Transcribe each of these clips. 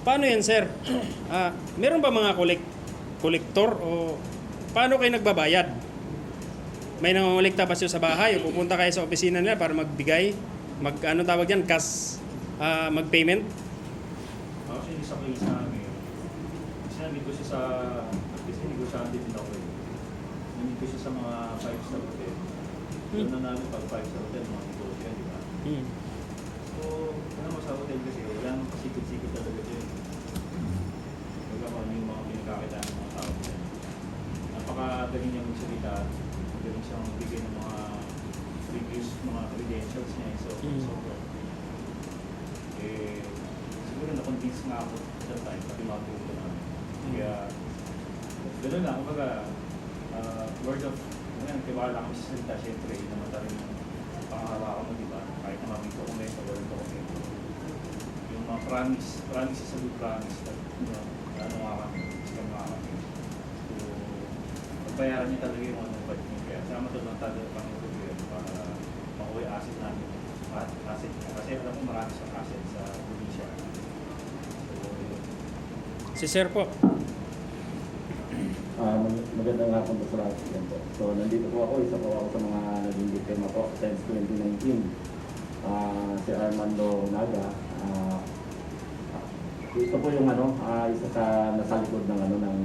Paano yan, sir? Meron ba mga kolektor o paano kayo nagbabayad? May nangongolekta ba siya sa bahay o pupunta kayo sa opisina nila para magbigay? Ano tawag yan? Cash, mag-payment? Actually, sa case namin, sinamit ko siya sa, kasi negosyante din ako eh. Sinamit ko siya sa mga 5-star hotel. Doon na namin pag 5-star hotel, mga negosyo, di ba? So, ano mo sa hotel kasi, wala nang pasikot-sikot talaga dyan. Wala mo yung mga pinagkakita ng mga tao dyan. Napakagaling niya magsalita, magaling siyang magbigay ng mga reviews, mga credentials niya. So, siguro na-convince nga ako that time, pati mga grupo namin. Kaya, gano'n lang, kumbaga, word of, tiwala kami sa salita, syempre, yun naman tayo yung pangahawakan mo, di ba? Kahit na maming dokumento, word dokumento. Yung mga promise sa good promise, ano nga kami, scam nga kami. So, pagbayaran niya talaga yung ano, but kaya sama to lang talaga pang ito para makuha asset namin. Asset niya. Kasi alam mo marami sa asset sa Indonesia. Si sir po. Magandang hapon po sa lahat. So, nandito po ako. Isa po ako sa mga naging biktima po since 2019. Si Armando Naga. Ito po yung isa sa nasa likod ng ng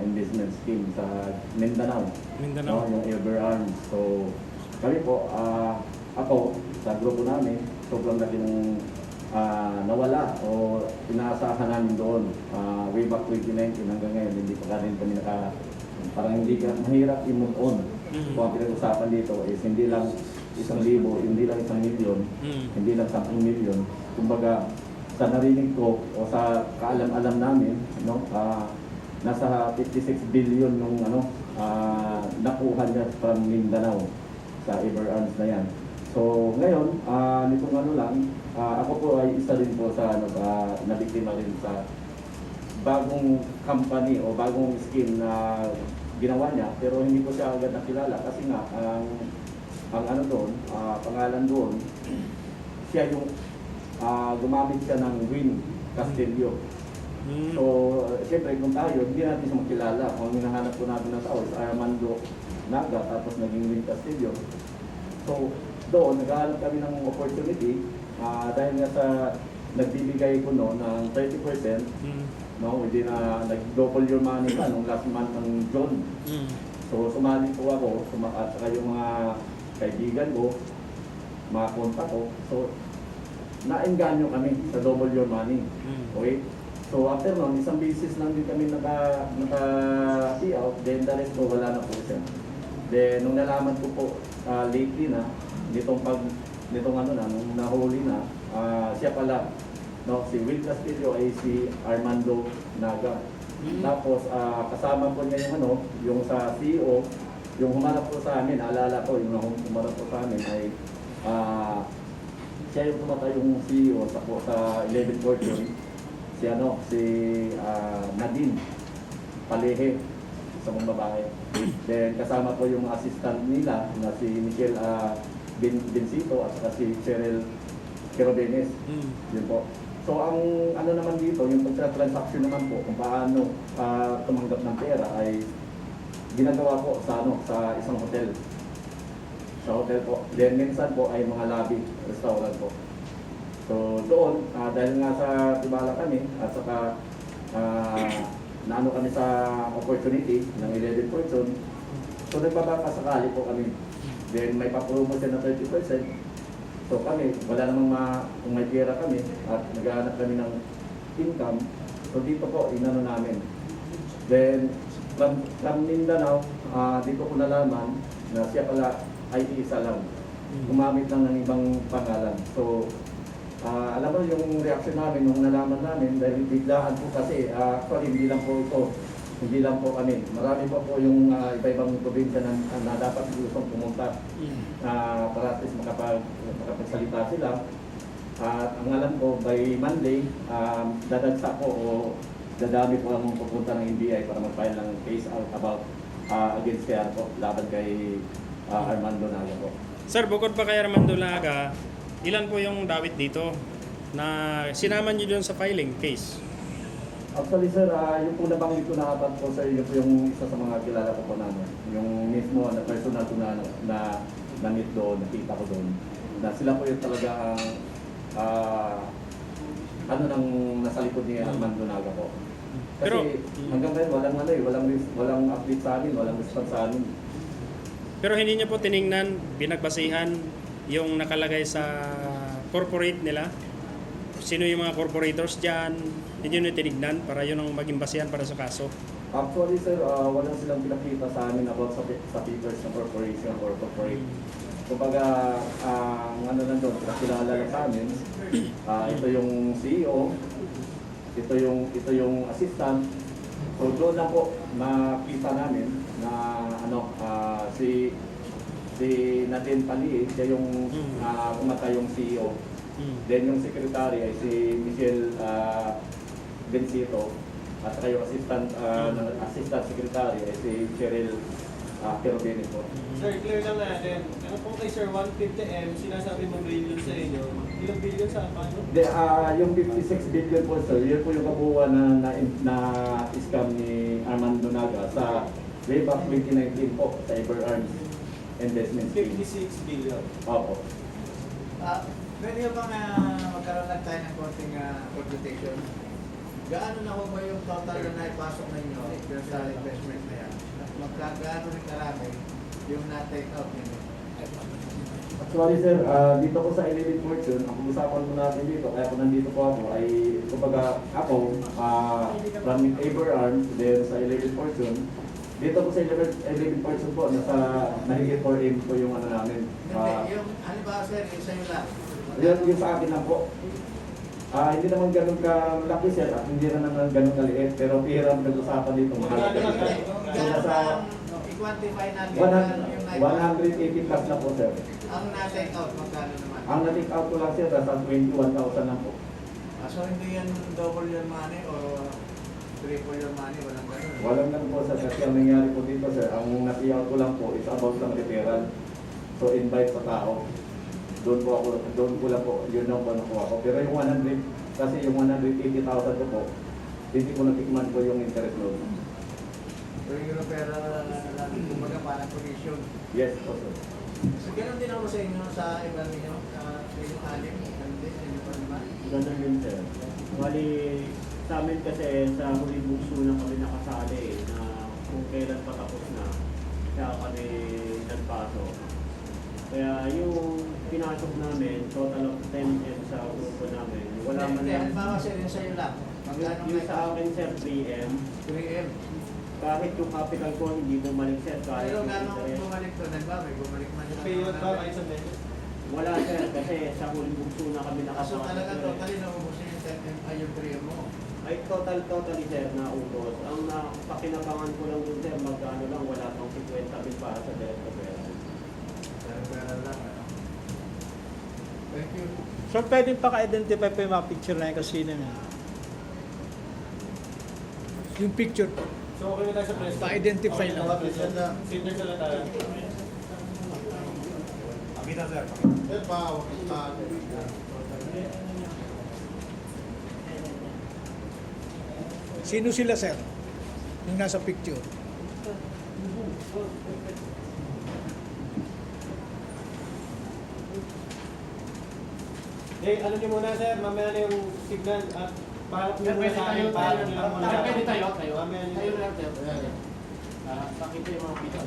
investment scheme sa Mindanao. Yung Everarms. So, kami po, ako sa grupo namin, sobrang laki ng nawala o inaasahan namin doon way back 2019 hanggang ngayon hindi pa rin kami parang hindi ka mahirap i-move on. Kung ang pinag-usapan dito is hindi lang 1,000, hindi lang 1 milyon, hindi lang 10 milyon. Kumbaga sa narinig ko o sa kaalam-alam namin, nasa 56 billion nung nakuha niya from Mindanao sa Everarms na yan. So ngayon, nitong ako po ay isa rin po sa nabiktima rin sa bagong company o bagong scheme na ginawa niya, pero hindi ko siya agad nakilala kasi nga ang doon, pangalan doon, siya yung gumamit siya ng Win Castillo. So siyempre kung tayo, hindi natin siya makilala. Kung hinahanap ko natin ng tao, sa Armando Naga, tapos naging Win Castillo. So doon, naghahanap kami ng opportunity dahil nga sa nagbibigay ko ng 30%, within nag-double your money pa nung last month ng June. So sumali po ako, at saka yung mga kaibigan ko, mga kontak ko. So naengganyo kami sa double your money. Okay? So after nun, isang beses lang din kami naka-see out, then the rest ko wala na po siya. Then nung nalaman ko po lately na, nung nahuli na, siya pala, si Will Castillo ay si Armando Naga. Tapos kasama po niya yung sa CEO, yung humarap po sa amin, naalala ko, yung humarap po sa amin ay siya yung tumatay yung CEO sa 11 Fortune, si Nadine Palehe, sa mga babae. Then kasama po yung assistant nila na si Michelle Bencito at saka si Cheryl Querobenes. Yun po. So ang naman dito, yung pagka-transaction naman po, kung paano tumanggap ng pera ay ginagawa po sa isang hotel. Sa hotel po. Then minsan po ay mga lobby, restaurant po. So doon, dahil nga sa tibala kami at saka naano kami sa opportunity ng 11 person, so nagbabaka sakali po kami. Then may papromo siya na 30%. So kami, wala namang kung may pera kami at naghahanap kami ng income, so dito po, namin. Then from Mindanao, dito ko nalaman na siya pala ay isa lang. Gumamit lang ng ibang pangalan. So alam mo yung reaction namin nung nalaman namin dahil biglaan po kasi actually hindi lang po kami. Marami pa po yung iba-ibang probinsya na dapat gustong pumunta para at least makapagsalita sila. At ang alam ko, by Monday, dadagsa po o dadami po ang pupunta ng NBI para mag-file ng case out about against kay Arco, laban kay Armando Naga po. Sir, bukod pa kay Armando Naga, ilan po yung dawit dito na sinama niyo doon sa filing case? Actually sir, yung po nabanggit ko na apat po sir, yun po yung isa sa mga kilala ko po namin. Yung mismo na personal ko na meet doon, nakita ko doon. Na sila po yung talaga nang nasa likod ni Armando Naga po. Kasi Pero- hanggang ngayon walang update sa amin, walang response sa amin. Pero hindi niyo po tiningnan, binagbasihan yung nakalagay sa corporate nila? Sino yung mga corporators dyan? Hindi nyo tinignan para yun ang maging basihan para sa kaso? Actually sir, walang silang pinakita sa amin about sa papers ng corporation or corporate. Kumbaga, ang ano nandun, kilala lang sa amin, ito yung CEO, ito yung assistant. So doon lang po nakita namin na si Nadine Pali, siya yung pumatay yung CEO. Then yung secretary ay si Michelle Bencito at saka yung assistant secretary ay si Cheryl Querobini po. Sir, clear lang natin. Ano po kay Sir 150M, sinasabi mo billion sa inyo. Ilang billion sa paano? Yung 56 billion po sir, yun po yung kabuuan na scam ni Armando Naga sa way back 2019 po sa Everarms Investment Scheme. 56 billion. Opo. Pwede ba na magkaroon lang tayo ng konting computation? Gaano na ba yung total na naipasok ninyo dun sa investment na yan? Magkagaano rin karami yung na-take out ninyo? Actually sir, dito ko sa Elevate Fortune, ang usapan mo natin dito, kaya kung nandito po ako, ay kumbaga ako, from Everarms, then sa Elevate Fortune, dito po sa Elevate Fortune po, nahigit 4M po yung ano namin. Hindi, yung halimbawa sir, yung sa'yo lang. Yung sa akin lang po. Hindi naman ganun kalaki sir at hindi naman ganun kaliit. Pero pihirap nag-usapan dito. Mahal. So nasa I-quantify natin yung 180 plus na po sir. ang na-take out, magkano naman? Ang na-take out ko lang sir, nasa 21,000 lang po. So hindi yan double your money o triple your money, walang ganun. Walang ganun po sir. Kasi ang nangyari po dito sir, ang na-take out ko lang po is about lang referral. So invite sa tao. Doon ko lang po, yun lang po nakuha ko. Pero yung 100, kasi yung 180,000 ko po, hindi ko natikman po yung interest loan. So yung referral lang, kumbaga parang commission. Yes po sir. So ganoon din ako sa inyo sa iba ninyo, sa inyong alim, ganun din, sa inyo pa naman. Ganun yun, sir. Bali, sa amin kasi sa huli bukso na kami nakasali na kung kailan patapos na, kaya kami nagpasok. Kaya yung pinasok namin, total of 10M sa grupo namin, wala man Hindi, lang. halimbawa sir, yung sa'yo lang. Magkano Yung sa akin, sir, 3M. 3M. Kahit yung capital ko, hindi bumalik, sir. Kahit Pero yung gano'ng interest. bumalik to? Nagbabay, bumalik man yun. Payment ba kayo sa medyo? Wala, sir, kasi sa huli bukso na kami So nakasali. talaga sir. totally naubusin yung 10M ay yung 3M mo. Ay, totally, sir, naubos. Ang pakinabangan ko lang dun, sir, magkano lang, wala pang 50 mil para sa Delta Pera. Pero lang, ano. Thank you. So, pwedeng paka-identify pa yung mga picture na yung kasino na. Yung picture po. So okay na tayo sa president. Pa-identify lang. Okay, president. Senior sa tayo. Sir, Sino sila, sir? Yung nasa picture. ano nyo muna sir, mamaya na yung signal at paharap nyo muna sa akin, paharap nyo lang muna sa akin. Mamaya nyo Pakita yung mga picture.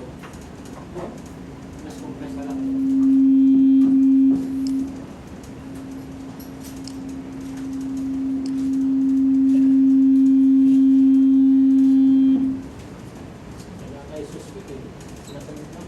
Mas compress na lang. Wala kayo suspect eh. Nasamit lang.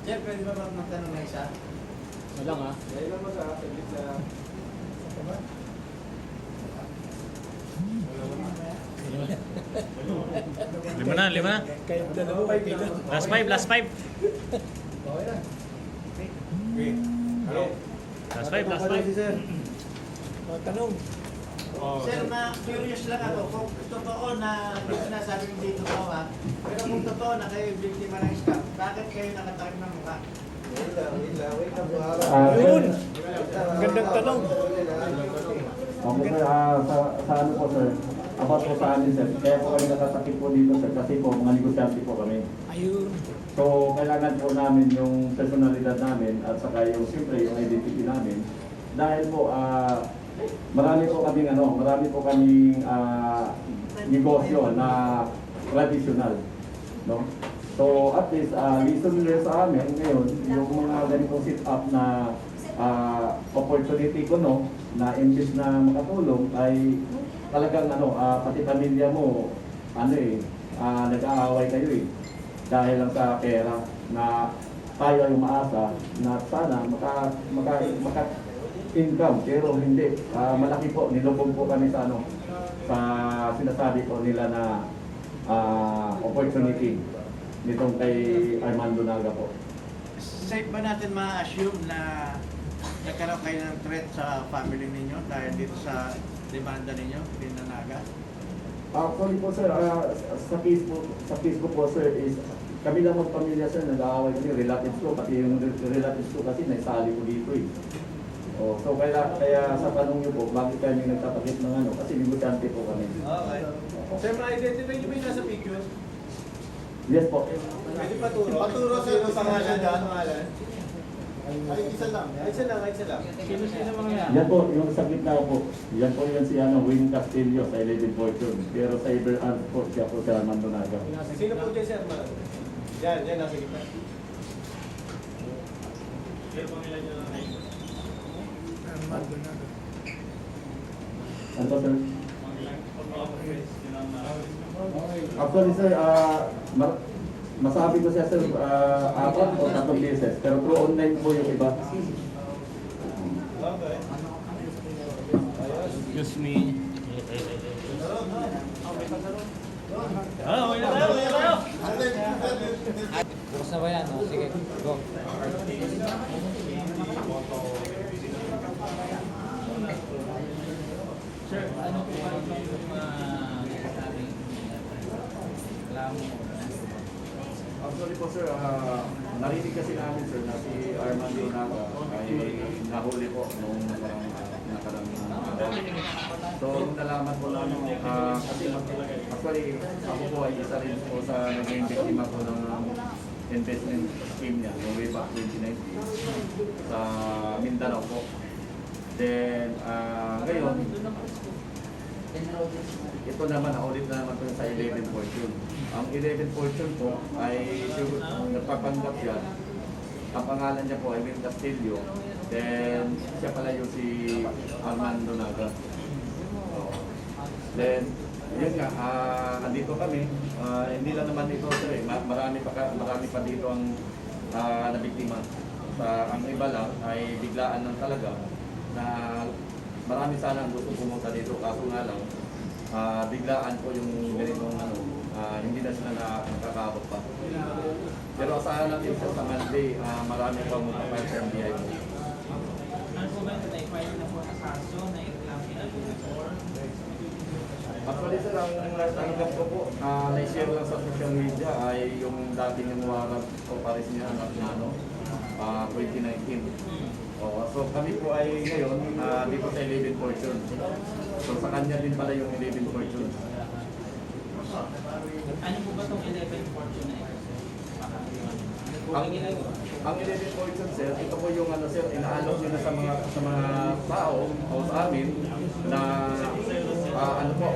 Sir, pwede ba magtanong na isa? Walang ah. Dahil lang mag-aakit sa... Lima na. Kayo dalawa okay lang. Last five. Okay na. Okay. Hello. Last five. Si sir. Tanong. Sir, curious lang ako. Kung totoo na yung sinasabi mo dito ko ha, pero kung totoo na kayo biktima ng scam, bakit kayo nakatakip ng mukha? Wait lang. Yun. Gandang tanong. Okay sir, sa ano po sir, about po sa amin sir, kaya po kami nakatakip po dito sir, kasi po mga negosyante po kami. Ayun. So, kailangan po namin yung personalidad namin at saka yung siyempre yung identity namin. Dahil po, marami po kaming negosyo na traditional. No? So, at least, lesson learned sa amin ngayon, yung mga ganitong sit-up na opportunity ko, no, na imbis na makatulong, ay talagang pati pamilya mo, nag-aaway kayo eh. Dahil lang sa pera na tayo ay umaasa na sana maka-income, pero hindi. Malaki po, nilubog po kami sa sa sinasabi po nila na opportunity nitong kay Armando Naga po. Safe ba natin ma-assume na nagkaroon kayo ng threat sa family ninyo dahil dito sa demanda ninyo, pinanaga? Actually po sir, sa case ko po sir is kami lang magpamilya sir, nag-aaway kami, relatives ko, pati yung relatives ko kasi naisali ko dito eh. So kaya sa tanong niyo po, bakit kami nagtatakip ng kasi negosyante po kami. Okay. Sir, ma-identify niyo ba yung nasa picture? Yes po. Pwede paturo. Paturo sir, yung pangalan dyan. Ay, isa lang. Sino mga yan? Yan po, yung sa gitna po. Yan po yun si Win Castillo sa 11 Fortune. Pero sa Iberarms po, siya po si Armando Naga. Sino po dyan sir? Yan, nasa gitna. Ano po sir? Actually sir, masabi ko siya sir, 4 o 3 beses. Pero through online po yung iba. Okay. Excuse me. Bukas na ba yan? O, sige, go. Sir, ano po ba yung nasasabing reklamo? Actually po sir, narinig kasi namin sir na si Armando Naga ay nahuli po nung nakarang araw. So nung nalaman po namin, kasi actually ako po ay isa rin po sa naging biktima po ng investment scheme niya noong way back 2019 sa Mindanao po. Then ngayon, ito naman, naulit na naman po sa 11 Fortune. Ang 11 Fortune po ay nagpapanggap siya. Ang pangalan niya po ay Win Castillo. Then, siya pala yung si Armando Naga. Then, yun nga, andito kami. Hindi lang naman ito, sir. Marami pa dito ang nabiktima. Ang iba lang ay biglaan lang talaga na marami sana ang gusto pumunta dito. Kaso nga lang, biglaan po yung ganitong hindi na sila nakakabot pa. Pero asahan natin sa Monday, marami pa mga fire MDI po. Ano po ba ito? Na-file na po na kaso na reklamo na before? Actually sir, ang natanggap ko po, na-share lang sa social media ay yung dating yung warrant o pares niya na 2019. So kami po ay ngayon dito sa 11 Fortune. So sa kanya din pala yung 11 Fortune. Ano po ba itong 11 Fortune na ito? Ang 11 Fortune sir, ito po yung sir, inaalok nyo na sa mga tao o sa amin na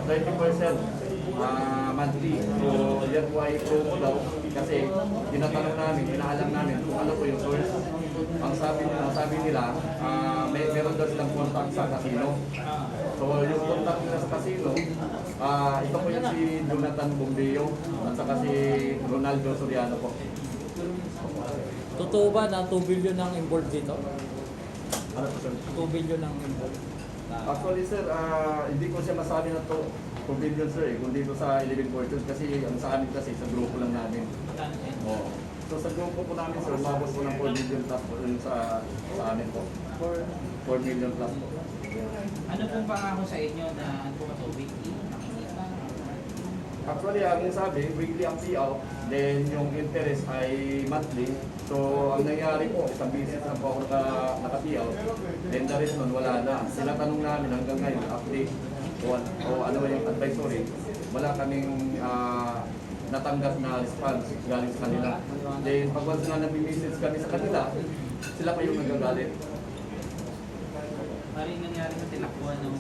20% monthly. So yan po ay promo daw kasi tinatanong namin, inaalam namin kung ano po yung source. Ang sabi nila, meron daw silang contact sa casino. So yung contact nila sa casino, ito po yung si Jonathan Bombeo at saka si Ronaldo Soriano po. Totoo ba na 2 billion ang involved dito? Ano po, sir? 2 billion ang involved. Actually, sir, hindi ko siya masabi na to 2 billion, sir, kundi ito sa 11 Fortunes kasi ang sa amin kasi sa grupo lang namin. Magkano yan? Oo. So sa grupo po namin, sir, umabot po ng 4 million plus po yun sa amin po. 4 million plus po. Ano pong pangako sa inyo na ano po ito, weekly? Nakikita? Actually, ang sabi, weekly ang payout, then yung interest ay monthly. So, ang nangyari po, isang business na po ako naka-payout, then the rest nun, wala na. Sila tanong namin hanggang ngayon, update o ano yung advisory, wala kaming natanggap na response galing sa kanila. Then, pag once na nag-message kami sa kanila, sila pa yung nagagalit. Parang nangyari sa tinakbuhan ng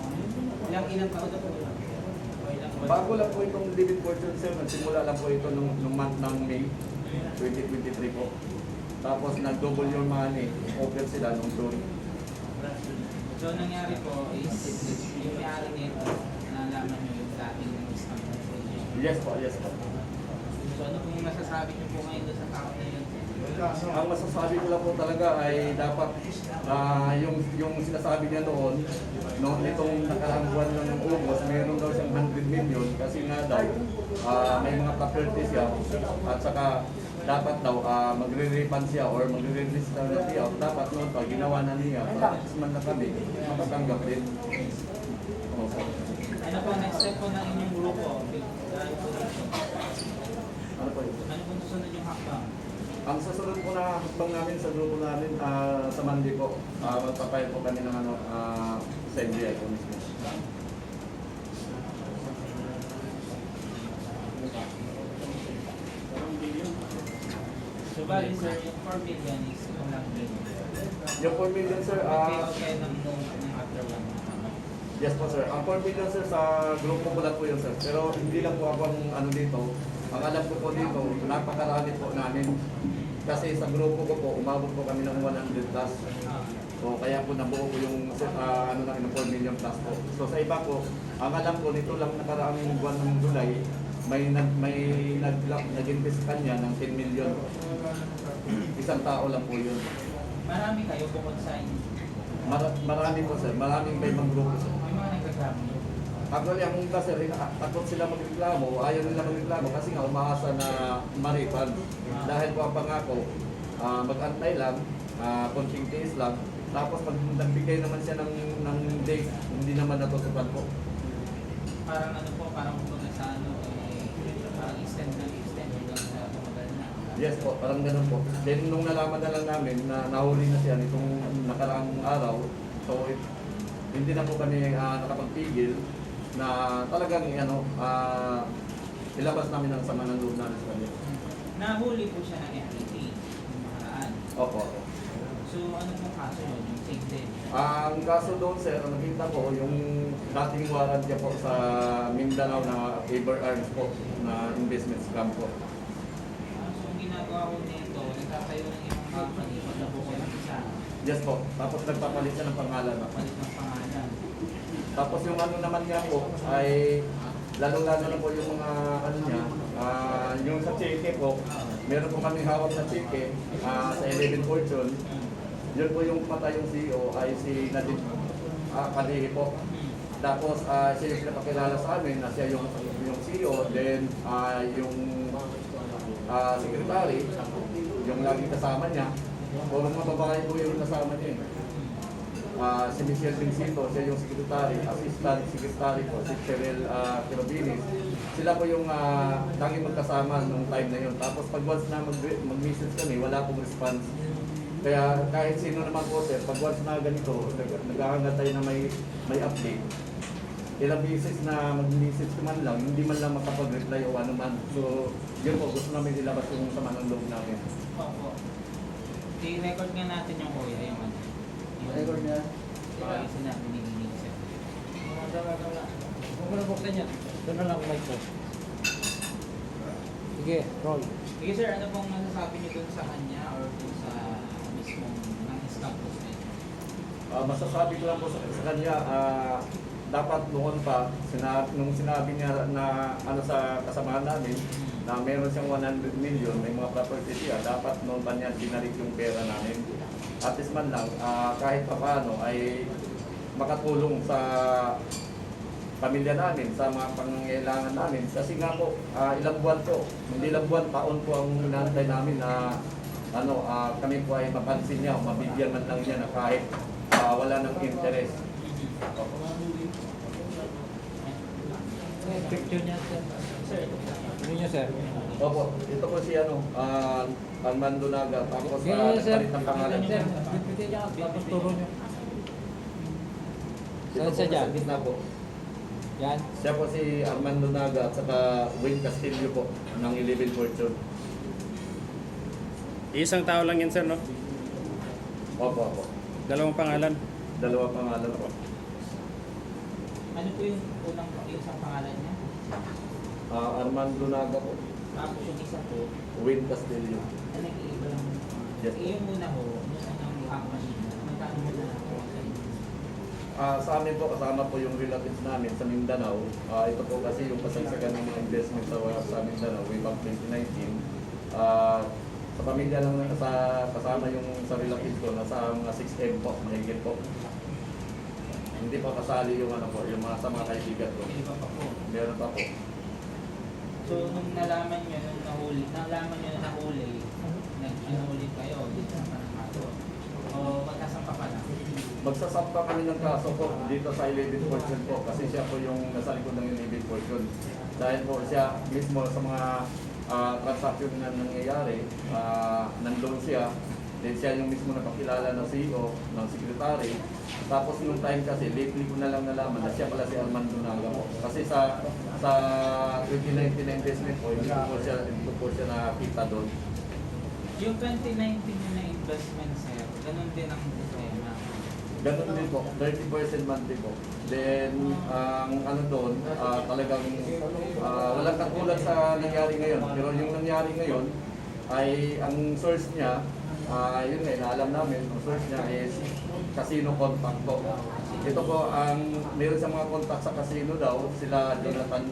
ilang taon na po? O ilang buwan? Bago lang po itong Living Fortune, sir, nagsimula lang po ito nung month ng May 2023 po. Tapos nag-double your money, offer sila nung June. So, nangyari po is yung may-ari nito, nalaman nyo yung dating scam. Yes po, yes po. So, ano pong masasabi nyo po ngayon doon sa tao na yun? Ang masasabi ko lang po talaga ay dapat yung sinasabi niya noon, nitong nakaraang buwan lang ng August, mayroon daw siyang 100 million kasi nga daw may mga properties siya at saka dapat daw magre-refund siya or magre-release daw na siya. Dapat noon pag ginawa na niya, para man na kami, makatanggap din. Okay. Ano po next step po ng inyong grupo? Dahil po dito. Ano po yun? Ano pong susunod yung hakbang? Ang susunod po na hakbang namin sa grupo namin sa Monday po, magpapayad po kami ng sa NBI po mismo. So, bali sir, yung 4 million is kung lang din. Yung 4 million, sir, Okay ng after 1 month. yes po, sir. Ang 4 million, sir, sa grupo ko lang po yun, sir. Pero hindi lang po ako ang dito. Ang alam ko po dito, napakarami po namin. Kasi sa grupo ko po, umabot po kami ng 100 plus. So, kaya po nabuo ko yung 4 million plus po. So, sa iba po, ang alam ko, nito lang nakaraang buwan ng July, may nag-invest kanya ng 10 million. Isang tao lang po yun. Marami kayo bukod sa inyo. Marami po, sir. Maraming may ibang grupo, sir. May mga nagkagramo. Actually, ang iba, sir, takot sila magreklamo, ayaw nila magreklamo kasi nga umaasa na ma-refund. Dahil po ang pangako, mag-antay lang, konting days lang, tapos pag nagbigay naman siya ng days, hindi naman natutupad po. Parang ano po, parang kumbaga sa ano, parang extend hanggang sa tumagal na. Yes po, parang ganun po. Then nung nalaman na lang namin na nahuli na siya nitong nakaraang araw, so hindi na po kami nakapagpigil na talagang ilabas namin ang sama ng loob namin sa kanya. Nahuli po siya ng FET yung makaraan. Opo. So ano pong kaso yun? Yung same day? Ang kaso doon, sir, ang nakita ko, yung dating warrant niya po sa Mindanao na Ever Arms po, na investment scam po. So ang ginagawa ko nito, nagtatayo ng ibang company, pagkabuko ng isa, Yes po. Tapos nagpapalit siya ng pangalan. palit ng pangalan. Tapos yung ano naman niya po ay lalo-lalo na po yung mga ano niya, yung sa cheque po, meron po kami hawak na cheque sa 11 Fortune. Yun po yung patay yung CEO ay si Nadine Kalihi po. Tapos siya yung pinapakilala sa amin na siya yung CEO, then yung secretary, yung laging kasama niya. Puro mga babae po yung kasama niya. Si Michelle Vincito, siya yung secretary, assistant secretary po, si Cheryl Kirobinis. Sila po yung laging magkasama nung time na yun. Tapos pag once na mag-message kami, wala pong response. Kaya kahit sino naman po, sir, pag once na ganito, naghahangat tayo na may update. Ilang beses na mag-message man lang, hindi man lang makapag-reply o ano man. So, yun po, gusto namin ilabas yung sama ng loob namin. Opo. I-record nga natin yung kuya, yung ano. Record niya. Yung sinabi ni Nick sir. Huwag mo na buksan yan. Doon na lang mic ko. Sige, roll. Sige sir, ano pong masasabi niyo dun sa kanya or dun sa mismong ng scam post na yun? Masasabi ko lang po sa kanya, dapat noon pa, nung sinabi niya na ano sa kasamahan namin, na meron siyang 100 million, may mga property siya, dapat noon pa niya binalik yung pera namin. At least man lang, kahit pa paano ay makatulong sa pamilya namin, sa mga pangangailangan namin. Kasi nga po, ilang buwan po, hindi ilang buwan, taon po ang inaantay namin na kami po ay mapansin niya, mabigyan man lang niya na kahit wala ng interest. Picture niya, sir. Ano niya, sir? Opo, ito po si Armando Naga, tapos Yeah, sir. nagpalit ng pangalan. Sir, picture niya, tapos turo niyo. Ito po Saan siya dyan? sa gitna po. Yan. Siya po si Armando Naga at saka Wayne Castillo po ng 11 Fortune. Isang tao lang yan, sir, no? Opo, opo. Dalawang pangalan. Dalawa pangalan po. Ano po yung unang isang pangalan niya? Armando Naga po. Tapos yung isa po, Wayne Castillo. na nag-iiba lang. Yes po. Yung una ho, yung unang company, magkano mo na ako sa inyo? Sa amin po, kasama po yung relatives namin sa Mindanao. Ito po kasi yung kasagsagan ng mga investment sa Mindanao way back 2019. Sa pamilya lang kasama yung sa relatives ko, nasa mga 6M po, mahigit po. Hindi pa kasali yung yung mga sa mga kaibigan ko. Iba pa po. Meron pa po. So, nung nalaman nyo, nung nahuli, nag-anuli kayo dito sa Panamato. O magkasampa pa lang? Magsasampa kami ng kaso po dito sa 11 Fortune po kasi siya po yung nasa likod ng 11 Fortune. Dahil po siya mismo sa mga transaction na nangyayari, nandun siya. Then siya yung mismo napakilala ng CEO, ng secretary. Tapos nung time kasi, lately ko na lang nalaman na siya pala si Armando Naga po. Kasi sa 2019 na investment po, hindi ko po siya nakita doon. Yung 2019 yun na investment, sir, ganun din ang tema. Ganun din po, 30% monthly po. Then, ang doon, talagang walang katulad sa nangyari ngayon. Pero yung nangyari ngayon, ay ang source niya, yun nga, naalam namin, ang source niya is casino contact po. Ito po, meron sa mga contact sa casino daw, sila Jonathan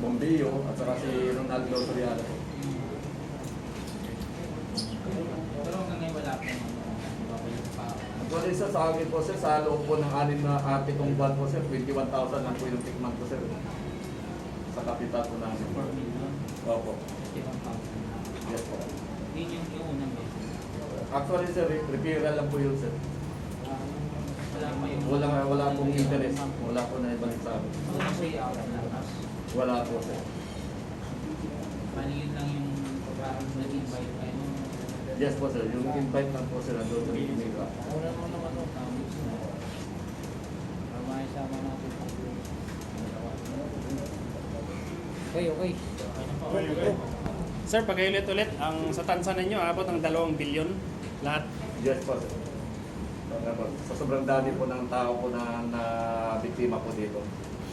Bombillo at saka si Ronaldo Soriano. Pero hanggang ngayon wala po babalik pa. Actually, sa akin po sir, sa loob po ng 7 buwan po sir, 21,000 lang po yung tikman ko sir. Sa kapital po namin. 4 million, Opo. 51,000. Yes po. Yun yung unang beses. Actually sir, referral lang po yun sir. Wala pa yung... Wala pong interest. Wala po na ibalik sa amin. Unang payout na cash. Wala po sir. Bali yun lang yung parang nag-invite kayo. Yes po sir, yung invite lang po sir nandun sa Ginigwa. Una naman naman ito. Maisama natin. Okay, okay. Sir, pakiulit-ulit, ang sa tansa ninyo, abot ang 2 bilyon lahat. Yes po sir. Sa sobrang dami po ng tao po na biktima po dito.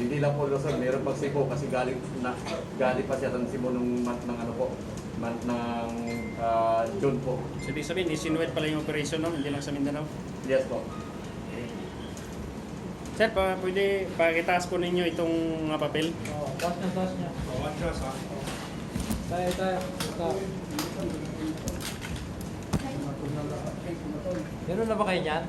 Hindi lang po sir, meron pag Cebu kasi galing pa siya ng Cebu nung month ng month ng June po. So, ibig sabihin, isinuwet pala yung operation, no? Hindi lang sa Mindanao. Yes po. Sir, pwede pakitaas po ninyo itong mga papel. Taas niya. Tayo. Ito. Meron na ba kayo niyan?